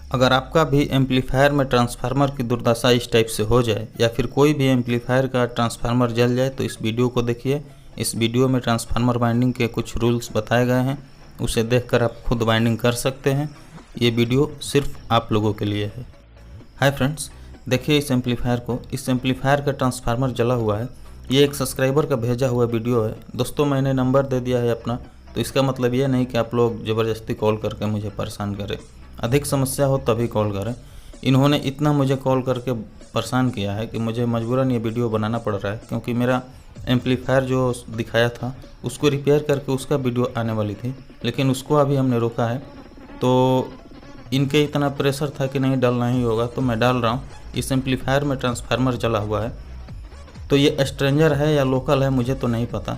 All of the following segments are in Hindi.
अगर आपका भी एम्पलीफायर में ट्रांसफार्मर की दुर्दशा इस टाइप से हो जाए या फिर कोई भी एम्पलीफायर का ट्रांसफार्मर जल जाए तो इस वीडियो को देखिए। इस वीडियो में ट्रांसफार्मर वाइंडिंग के कुछ रूल्स बताए गए हैं, उसे देखकर आप खुद वाइंडिंग कर सकते हैं। ये वीडियो सिर्फ आप लोगों के लिए है। हाय फ्रेंड्स, देखिए इस एम्पलीफायर का ट्रांसफार्मर जला हुआ है। ये एक सब्सक्राइबर का भेजा हुआ वीडियो है। दोस्तों, मैंने नंबर दे दिया है अपना, तो इसका मतलब ये नहीं कि आप लोग ज़बरदस्ती कॉल करके मुझे परेशान करें। अधिक समस्या हो तभी कॉल करें। इन्होंने इतना मुझे कॉल करके परेशान किया है कि मुझे मजबूरन ये वीडियो बनाना पड़ रहा है, क्योंकि मेरा एम्पलीफायर जो दिखाया था उसको रिपेयर करके उसका वीडियो आने वाली थी, लेकिन उसको अभी हमने रोका है। तो इनके इतना प्रेशर था कि नहीं डालना ही होगा, तो मैं डाल रहा हूँ। इस एम्पलीफायर में ट्रांसफार्मर जला हुआ है, तो ये स्ट्रेंजर है या लोकल है मुझे तो नहीं पता,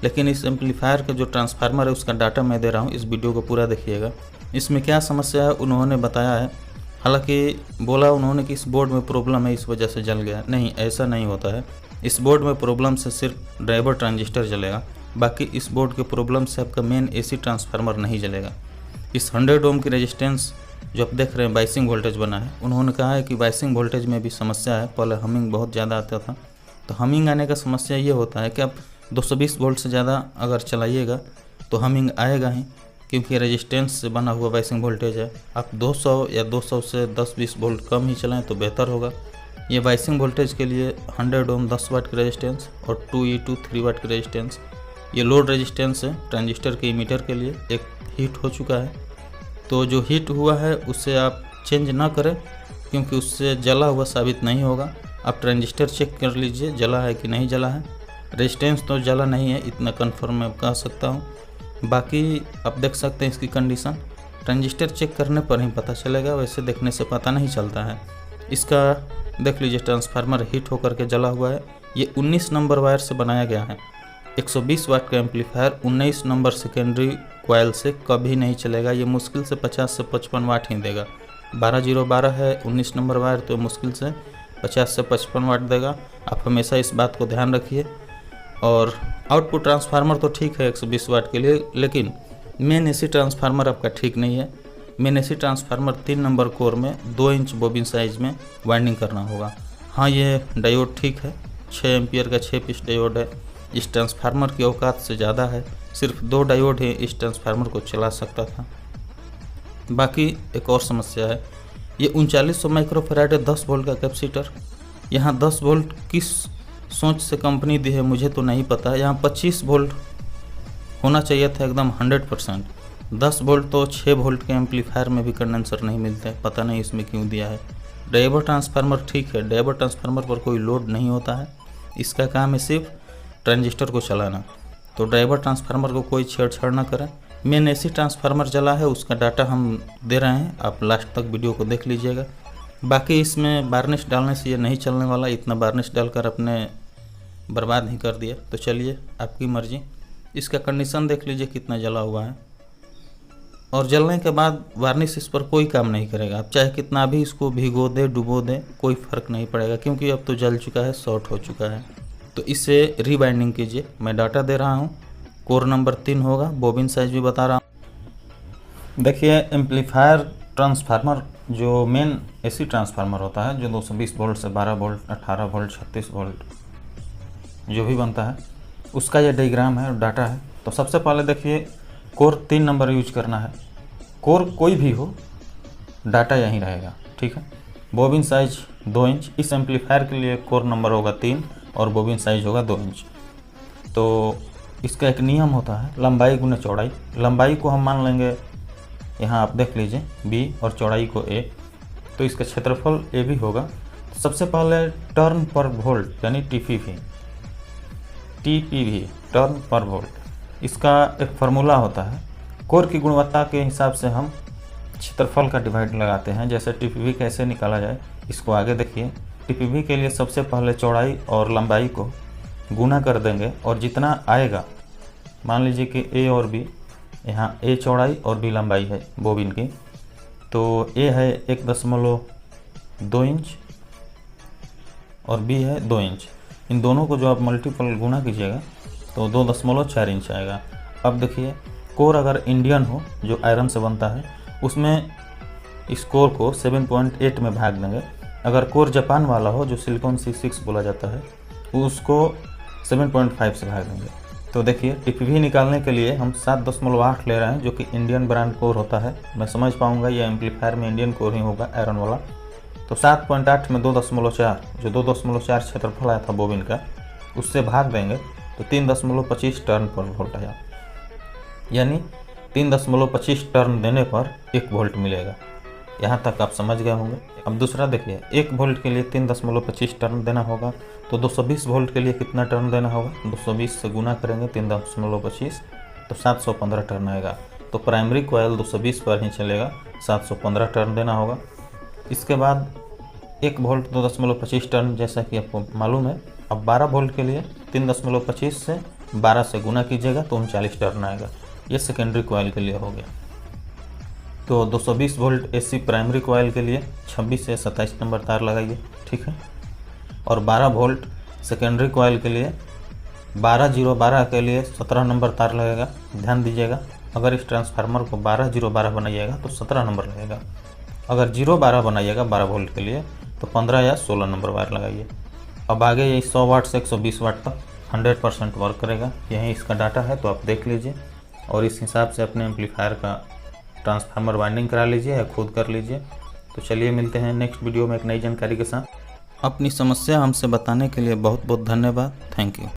लेकिन इस एम्पलीफायर का जो ट्रांसफार्मर है उसका डाटा मैं दे रहा हूँ। इस वीडियो को पूरा देखिएगा। इसमें क्या समस्या है उन्होंने बताया है। हालांकि बोला उन्होंने कि इस बोर्ड में प्रॉब्लम है, इस वजह से जल गया। नहीं, ऐसा नहीं होता है। इस बोर्ड में प्रॉब्लम से सिर्फ ड्राइवर ट्रांजिस्टर जलेगा, बाकी इस बोर्ड के प्रॉब्लम से आपका मेन एसी ट्रांसफार्मर नहीं जलेगा। इस 100 ओम की रेजिस्टेंस जो आप देख रहे हैं बाइसिंग वोल्टेज बना है, उन्होंने कहा है कि बाइसिंग वोल्टेज में भी समस्या है। पहले हमिंग बहुत ज़्यादा आता था, तो हमिंग आने का समस्या ये होता है कि आप 220 वोल्ट से ज़्यादा अगर चलाइएगा तो हमिंग आएगा ही, क्योंकि रेजिस्टेंस से बना हुआ बाइसिंग वोल्टेज है। आप 200 या 200 से 10-20 वोल्ट कम ही चलाएं तो बेहतर होगा। ये बाइसिंग वोल्टेज के लिए 100 ओम 10 वाट की रेजिस्टेंस और 2E2 3 वाट की रेजिस्टेंस, ये लोड रेजिस्टेंस है। ट्रांजिस्टर के इमीटर के लिए एक हीट हो चुका है, तो जो हीट हुआ है उससे आप चेंज ना करें, क्योंकि उससे जला हुआ साबित नहीं होगा। आप ट्रांजिस्टर चेक कर लीजिए जला है कि नहीं जला है। रेजिस्टेंस तो जला नहीं है, इतना कंफर्म मैं कह सकता हूँ। बाकी आप देख सकते हैं इसकी कंडीशन, ट्रांजिस्टर चेक करने पर ही पता चलेगा, वैसे देखने से पता नहीं चलता है। इसका देख लीजिए, ट्रांसफार्मर हीट होकर के जला हुआ है। ये 19 नंबर वायर से बनाया गया है। 120 वाट का एम्पलीफायर 19 नंबर सेकेंडरी कॉइल से कभी नहीं चलेगा। ये मुश्किल से 50 से 55 वाट ही देगा। 12012 है 19 नंबर वायर, तो मुश्किल से 50 से 55 वाट देगा। आप हमेशा इस बात को ध्यान रखिए। और आउटपुट ट्रांसफार्मर तो ठीक है 120 वाट के लिए, लेकिन मेन एसी ट्रांसफार्मर आपका ठीक नहीं है। Main AC transformer 3 number core में 2 इंच बोबिन साइज में वाइंडिंग करना होगा। हाँ, ये डायोड ठीक है, 6 एम्पियर का 6 पीस डायोड है। इस ट्रांसफार्मर की औकात से ज़्यादा है, सिर्फ 2 डायोड ही इस ट्रांसफार्मर को चला सकता था। बाकी एक और समस्या है, ये 3900 माइक्रोफैराड है 10 वोल्ट का कैपेसिटर। यहाँ 10 वोल्ट किस सोच से कंपनी दी है मुझे तो नहीं पता। यहाँ 25 वोल्ट होना चाहिए था एकदम 100%। 10 वोल्ट तो 6 वोल्ट के एम्पलीफायर में भी कंडेंसर नहीं मिलता है, पता नहीं इसमें क्यों दिया है। ड्राइवर ट्रांसफार्मर ठीक है, ड्राइवर ट्रांसफार्मर पर कोई लोड नहीं होता है, इसका काम है सिर्फ ट्रांजिस्टर को चलाना। तो ड्राइवर ट्रांसफार्मर को कोई छेड़छाड़ ना करें। मेन एसी ट्रांसफार्मर जला है, उसका डाटा हम दे रहे हैं, आप लास्ट तक वीडियो को देख लीजिएगा। बाकी इसमें वार्निश डालने से ये नहीं चलने वाला, इतना वार्निश डालकर अपने बर्बाद ही कर दिया। तो चलिए, आपकी मर्जी। इसका कंडीशन देख लीजिए कितना जला हुआ है, और जलने के बाद वार्निश इस पर कोई काम नहीं करेगा। आप चाहे कितना भी इसको भिगो दे डुबो दे, कोई फ़र्क नहीं पड़ेगा, क्योंकि अब तो जल चुका है, शॉर्ट हो चुका है। तो इसे रीबाइंडिंग कीजिए। मैं डाटा दे रहा हूँ, कोर नंबर 3 होगा, बोबिन साइज भी बता रहा हूँ। देखिए, एम्पलीफायर ट्रांसफार्मर जो मेन एसी ट्रांसफार्मर होता है, जो 220 वोल्ट से 12 वोल्ट 18 वोल्ट 36 वोल्ट जो भी बनता है, उसका ये डायग्राम है और डाटा है। तो सबसे पहले देखिए, कोर 3 नंबर यूज करना है। कोर कोई भी हो, डाटा यहीं रहेगा, ठीक है। Bobbin size 2 inch. इस एम्पलीफायर के लिए कोर नंबर होगा 3 और बोबिन साइज होगा 2 इंच। तो इसका एक नियम होता है, लंबाई गुने चौड़ाई। लंबाई को हम मान लेंगे, यहाँ आप देख लीजिए B, और चौड़ाई को A, तो इसका क्षेत्रफल A भी होगा। तो सबसे पहले टर्न पर वोल्ट यानी TPV टर्न पर वोल्ट, इसका एक फार्मूला होता है। कोर की गुणवत्ता के हिसाब से हम क्षेत्रफल का डिवाइड लगाते हैं। जैसे TPV कैसे निकाला जाए, इसको आगे देखिए। TPV के लिए सबसे पहले चौड़ाई और लंबाई को गुना कर देंगे, और जितना आएगा, मान लीजिए कि A और B, यहाँ A चौड़ाई और B लंबाई है बोबिन की, तो A है 1.2 इंच और B है 2 इंच। इन दोनों को जो आप मल्टीपल गुना कीजिएगा तो 2.4 इंच आएगा। अब देखिए, कोर अगर इंडियन हो, जो आयरन से बनता है, उसमें इस कोर को 7.8 में भाग देंगे। अगर कोर जापान वाला हो जो सिलिकॉन C6 बोला जाता है, उसको 7.5 से भाग देंगे। तो देखिए टीपीवी निकालने के लिए हम 7.8 ले रहे हैं, जो कि इंडियन ब्रांड कोर होता है। मैं समझ पाऊंगा ये एम्पलीफायर में इंडियन कोर ही होगा, आयरन वाला। तो 7.8 में 2.4, जो 2.4 क्षेत्रफल आया था बोबिन का, उससे भाग देंगे तो 3.25 टर्न पर वोल्ट आया, यानी 3.25 टर्न देने पर 1 वोल्ट मिलेगा। यहाँ तक आप समझ गए होंगे। अब दूसरा देखिए, 1 वोल्ट के लिए 3.25 टर्न देना होगा, तो 220 वोल्ट के लिए कितना टर्न देना होगा? 220 से गुना करेंगे 3.25 तो 715 टर्न आएगा। तो प्राइमरी कॉयल 220 पर ही चलेगा, 715 टर्न देना होगा। इसके बाद 1 वोल्ट 2.25 टर्न, जैसा कि आपको मालूम है। अब 12 वोल्ट के लिए 3.25 से 12 से गुना कीजिएगा तो 39 टर्न आएगा। ये सेकेंडरी कॉयल के लिए हो गया। तो 220 वोल्ट एसी प्राइमरी कॉयल के लिए 26 से 27 नंबर तार लगाइए, ठीक है। और 12 वोल्ट सेकेंडरी कॉयल के लिए 12-0-12 के लिए 17 नंबर तार लगेगा। ध्यान दीजिएगा, अगर इस ट्रांसफार्मर को 12-0-12 बनाइएगा तो 17 नंबर लगेगा। अगर 0-12 बनाइएगा 12 वोल्ट के लिए तो 15 या 16 नंबर वायर लगाइए। अब आगे ये 100 वाट से 120 वाट तक 100% वर्क करेगा। यही इसका डाटा है, तो आप देख लीजिए और इस हिसाब से अपने एम्पलीफायर का ट्रांसफार्मर वाइंडिंग करा लीजिए या खुद कर लीजिए। तो चलिए मिलते हैं नेक्स्ट वीडियो में एक नई जानकारी के साथ। अपनी समस्या हमसे बताने के लिए बहुत बहुत धन्यवाद। Thank you.